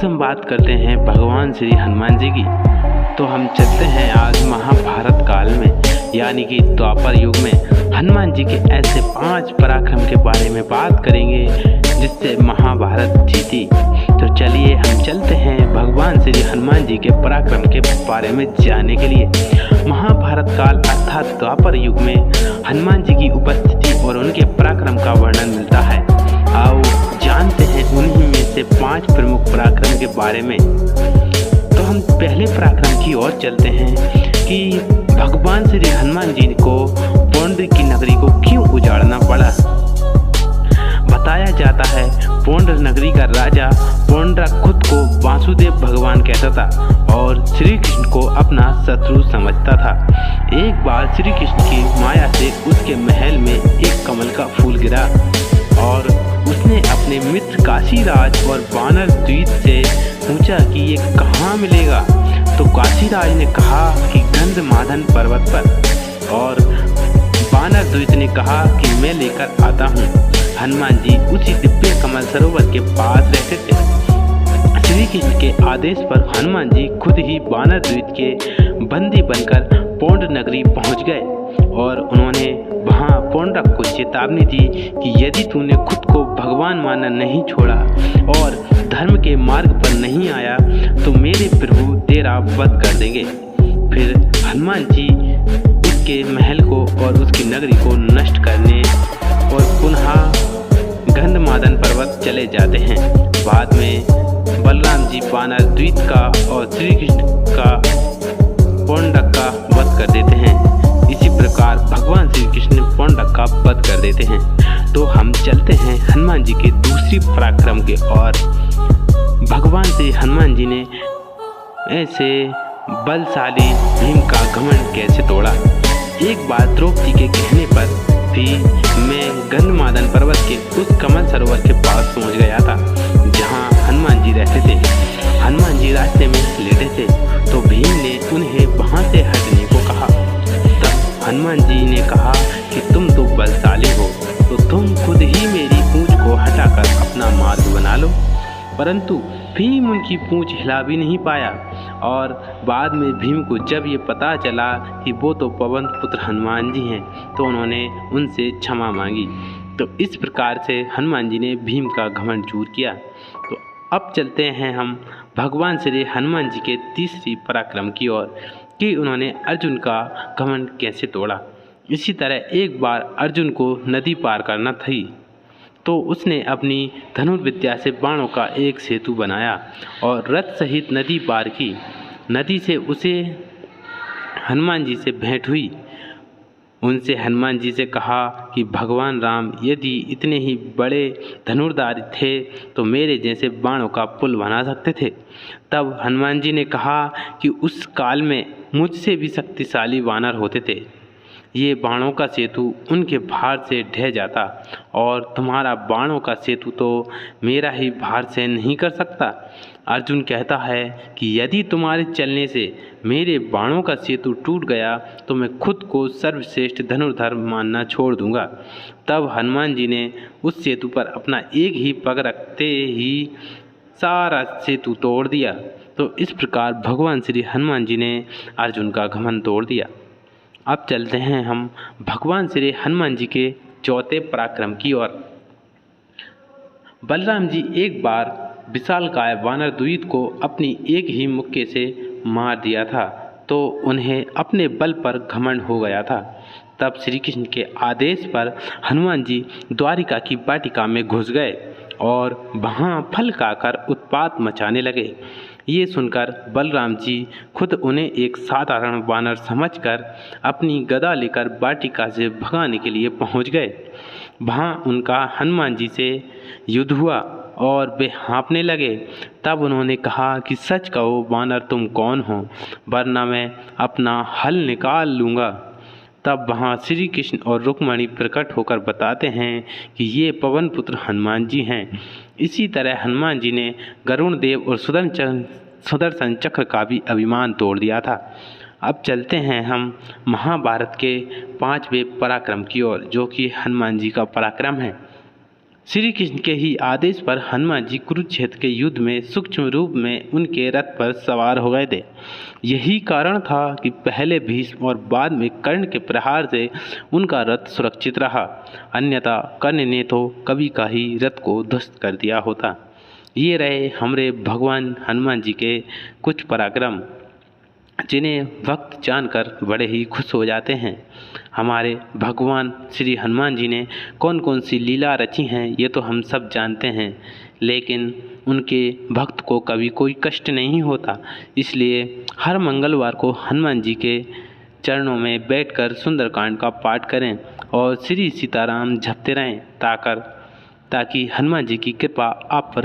आज हम बात करते हैं भगवान श्री हनुमान जी की। तो हम चलते हैं आज महाभारत काल में, यानी कि द्वापर युग में हनुमान जी के ऐसे 5 पराक्रम के बारे में बात करेंगे जिससे महाभारत जीती। तो चलिए हम चलते हैं भगवान श्री हनुमान जी के पराक्रम के बारे में जानने के लिए। महाभारत काल अर्थात द्वापर युग में हनुमान जी की उपस्थिति और उनके पराक्रम का वर्णन मिलता है। आओ जानते हैं उन्हीं में से 5 प्रमुख पराक्रम के बारे में। तो हम पहले पराक्रम की ओर चलते हैं कि भगवान श्री हनुमान जी को पौंड्र की नगरी को क्यों उजाड़ना पड़ा। बताया जाता है पौंड्र नगरी का राजा पौंड्रा खुद को वासुदेव भगवान कहता था और श्री कृष्ण को अपना शत्रु समझता था। एक बार श्री कृष्ण की माया से उसके महल में एक कमल का फूल गिरा और उसने अपने मित्र काशीराज और वानर द्वीप से पूछा कि ये कहाँ मिलेगा। तो काशीराज ने कहा कि गंधमादन पर्वत पर, और वानर द्वीप ने कहा कि मैं लेकर आता हूँ। हनुमान जी उसी दिव्य कमल सरोवर के पास रहते थे। श्री कृष्ण के आदेश पर हनुमान जी खुद ही वानर द्वीप के बंदी बनकर पौंड्र नगरी पहुँच गए और उन्होंने वहाँ पौंड्रक को चेतावनी दी कि यदि तूने खुद को भगवान मानना नहीं छोड़ा और धर्म के मार्ग पर नहीं आया तो मेरे प्रभु तेरा वध कर देंगे। फिर हनुमान जी उसके महल को और उसकी नगरी को नष्ट करने और पुनः गंधमादन पर्वत चले जाते हैं। बाद में बलराम जी वानर द्वीप का और श्री कृष्ण का पौंड्रक का वध कर देते हैं। इसी प्रकार भगवान श्री कृष्ण पौंड्रक का वध कर देते हैं। तो हम चलते हैं हनुमान जी के दूसरी पराक्रम के और। भगवान श्री हनुमान जी ने ऐसे बलशाली भीम का घमंड कैसे तोड़ा। एक बार द्रौपदी के कहने पर भी मैं गंधमादन पर्वत के उस कमल सरोवर के पास पहुंच गया था जहां हनुमान जी रहते थे। हनुमान जी रास्ते में लेटे थे तो भीम ने उन्हें वहां से हटने को कहा। तब हनुमान जी ने कहा कि तुम तो बलशाली हो तो तुम खुद ही मेरी पूंछ को हटाकर अपना मार्ग बना लो। परंतु भीम उनकी पूंछ हिला भी नहीं पाया और बाद में भीम को जब ये पता चला कि वो तो पवन पुत्र हनुमान जी हैं तो उन्होंने उनसे क्षमा मांगी। तो इस प्रकार से हनुमान जी ने भीम का घमंड दूर किया। तो अब चलते हैं हम भगवान श्री हनुमान जी के तीसरी पराक्रम की ओर कि उन्होंने अर्जुन का घमंड कैसे तोड़ा। इसी तरह एक बार अर्जुन को नदी पार करना थी तो उसने अपनी धनुर्विद्या से बाणों का एक सेतु बनाया और रथ सहित नदी पार की। नदी से उसे हनुमान जी से भेंट हुई। उनसे हनुमान जी से कहा कि भगवान राम यदि इतने ही बड़े धनुर्धारी थे तो मेरे जैसे बाणों का पुल बना सकते थे। तब हनुमान जी ने कहा कि उस काल में मुझसे भी शक्तिशाली वानर होते थे। ये बाणों का सेतु उनके भार से ढह जाता और तुम्हारा बाणों का सेतु तो मेरा ही भार से नहीं कर सकता। अर्जुन कहता है कि यदि तुम्हारे चलने से मेरे बाणों का सेतु टूट गया तो मैं खुद को सर्वश्रेष्ठ धनुर्धर मानना छोड़ दूंगा। तब हनुमान जी ने उस सेतु पर अपना एक ही पग रखते ही सारा सेतु तोड़ दिया। तो इस प्रकार भगवान श्री हनुमान जी ने अर्जुन का घमंड तोड़ दिया। अब चलते हैं हम भगवान श्री हनुमान जी के चौथे पराक्रम की ओर। बलराम जी एक बार विशालकाय वानर द्वीप को अपनी एक ही मुक्के से मार दिया था तो उन्हें अपने बल पर घमंड हो गया था। तब श्री कृष्ण के आदेश पर हनुमान जी द्वारिका की वाटिका में घुस गए और वहाँ फल खाकर उत्पात मचाने लगे। ये सुनकर बलराम जी खुद उन्हें एक साधारण वानर समझकर अपनी गदा लेकर वाटिका से भगाने के लिए पहुंच गए। वहां उनका हनुमान जी से युद्ध हुआ और वे हाँफने लगे। तब उन्होंने कहा कि सच कहो वानर तुम कौन हो, वरना मैं अपना हल निकाल लूँगा। तब वहाँ श्री कृष्ण और रुक्मणी प्रकट होकर बताते हैं कि ये पवन पुत्र हनुमान जी हैं। इसी तरह हनुमान जी ने गरुण देव और सुदर्शन चक्र का भी अभिमान तोड़ दिया था। अब चलते हैं हम महाभारत के 5वें पराक्रम की ओर जो कि हनुमान जी का पराक्रम है। श्री कृष्ण के ही आदेश पर हनुमान जी कुरुक्षेत्र के युद्ध में सूक्ष्म रूप में उनके रथ पर सवार हो गए थे। यही कारण था कि पहले भीष्म और बाद में कर्ण के प्रहार से उनका रथ सुरक्षित रहा, अन्यथा कर्ण ने तो कभी का ही रथ को ध्वस्त कर दिया होता। ये रहे हमारे भगवान हनुमान जी के कुछ पराक्रम, जिन्हें भक्त जानकर बड़े ही खुश हो जाते हैं। हमारे भगवान श्री हनुमान जी ने कौन कौन सी लीला रची हैं ये तो हम सब जानते हैं, लेकिन उनके भक्त को कभी कोई कष्ट नहीं होता। इसलिए हर मंगलवार को हनुमान जी के चरणों में बैठकर सुंदरकांड का पाठ करें और श्री सीताराम जपते रहें ताकि हनुमान जी की कृपा आप पर